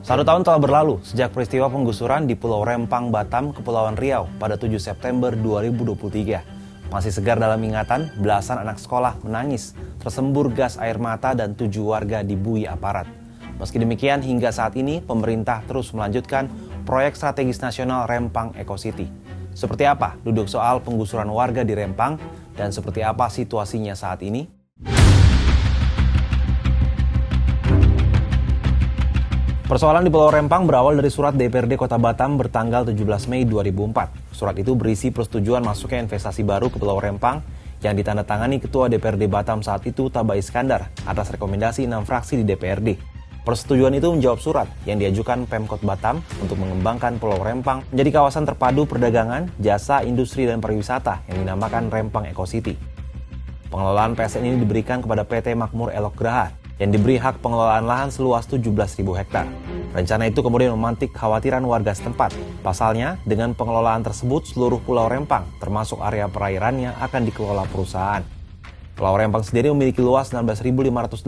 Satu tahun telah berlalu sejak peristiwa penggusuran di Pulau Rempang, Batam, Kepulauan Riau pada 7 September 2023. Masih segar dalam ingatan, belasan anak sekolah menangis, tersembur gas air mata dan 7 warga dibui aparat. Meski demikian, hingga saat ini pemerintah terus melanjutkan proyek strategis nasional Rempang Eco City. Seperti apa duduk soal penggusuran warga di Rempang dan seperti apa situasinya saat ini? Persoalan di Pulau Rempang berawal dari surat DPRD Kota Batam bertanggal 17 Mei 2004. Surat itu berisi persetujuan masuknya investasi baru ke Pulau Rempang yang ditandatangani Ketua DPRD Batam saat itu Taba Iskandar atas rekomendasi 6 fraksi di DPRD. Persetujuan itu menjawab surat yang diajukan Pemkot Batam untuk mengembangkan Pulau Rempang menjadi kawasan terpadu perdagangan, jasa, industri, dan pariwisata yang dinamakan Rempang Eco City. Pengelolaan PSN ini diberikan kepada PT Makmur Elok Graha yang diberi hak pengelolaan lahan seluas 17.000 hektar. Rencana itu kemudian memantik kekhawatiran warga setempat. Pasalnya, dengan pengelolaan tersebut seluruh Pulau Rempang, termasuk area perairannya, akan dikelola perusahaan. Pulau Rempang sendiri memiliki luas 16.583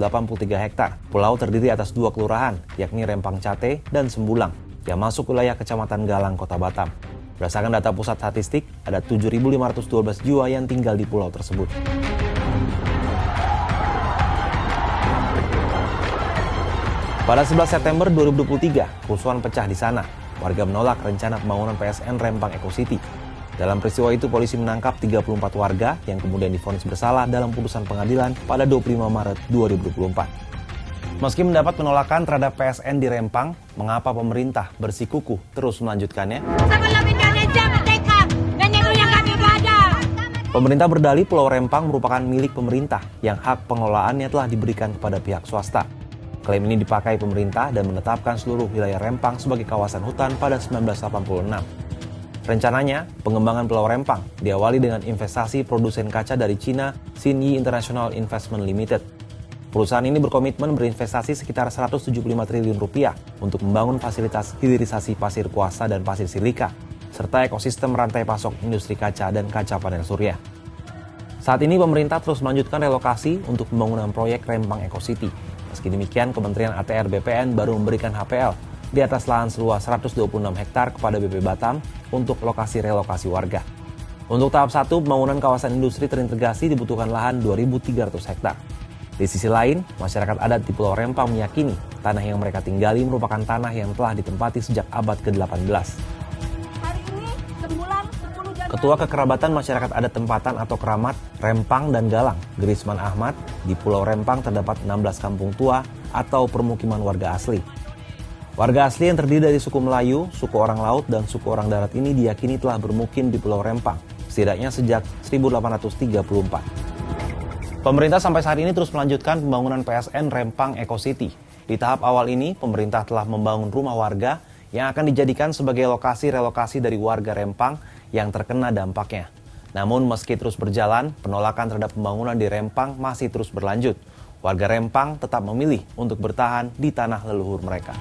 hektar. Pulau terdiri atas 2 kelurahan, yakni Rempang Cate dan Sembulang, yang masuk wilayah Kecamatan Galang, Kota Batam. Berdasarkan data pusat statistik, ada 7.512 jiwa yang tinggal di pulau tersebut. Pada 11 September 2023, kerusuhan pecah di sana. Warga menolak rencana pembangunan PSN Rempang Eco City. Dalam peristiwa itu, polisi menangkap 34 warga yang kemudian divonis bersalah dalam putusan pengadilan pada 25 Maret 2024. Meski mendapat penolakan terhadap PSN di Rempang, mengapa pemerintah bersikukuh terus melanjutkannya? Sebelum Indonesia merdeka, dan itu yang kami ada. Pemerintah berdalih Pulau Rempang merupakan milik pemerintah yang hak pengelolaannya telah diberikan kepada pihak swasta. Klaim ini dipakai pemerintah dan menetapkan seluruh wilayah Rempang sebagai kawasan hutan pada 1986. Rencananya, pengembangan Pulau Rempang diawali dengan investasi produsen kaca dari Cina, Xinyi International Investment Limited. Perusahaan ini berkomitmen berinvestasi sekitar 175 triliun rupiah untuk membangun fasilitas hilirisasi pasir kuarsa dan pasir silika, serta ekosistem rantai pasok industri kaca dan kaca panel surya. Saat ini pemerintah terus melanjutkan relokasi untuk pembangunan proyek Rempang Eco City. Meski demikian, Kementerian ATR BPN baru memberikan HPL di atas lahan seluas 126 hektar kepada BP Batam untuk lokasi relokasi warga. Untuk tahap 1, pembangunan kawasan industri terintegrasi dibutuhkan lahan 2.300 hektar. Di sisi lain, masyarakat adat di Pulau Rempang meyakini tanah yang mereka tinggali merupakan tanah yang telah ditempati sejak abad ke-18. Ketua Kekerabatan Masyarakat Adat Tempatan atau Keramat Rempang dan Galang, Grisman Ahmad, di Pulau Rempang terdapat 16 kampung tua atau permukiman warga asli. Warga asli yang terdiri dari suku Melayu, suku orang laut, dan suku orang darat ini diyakini telah bermukim di Pulau Rempang, setidaknya sejak 1834. Pemerintah sampai saat ini terus melanjutkan pembangunan PSN Rempang Eco City. Di tahap awal ini, pemerintah telah membangun rumah warga yang akan dijadikan sebagai lokasi relokasi dari warga Rempang yang terkena dampaknya. Namun meski terus berjalan, penolakan terhadap pembangunan di Rempang masih terus berlanjut. Warga Rempang tetap memilih untuk bertahan di tanah leluhur mereka.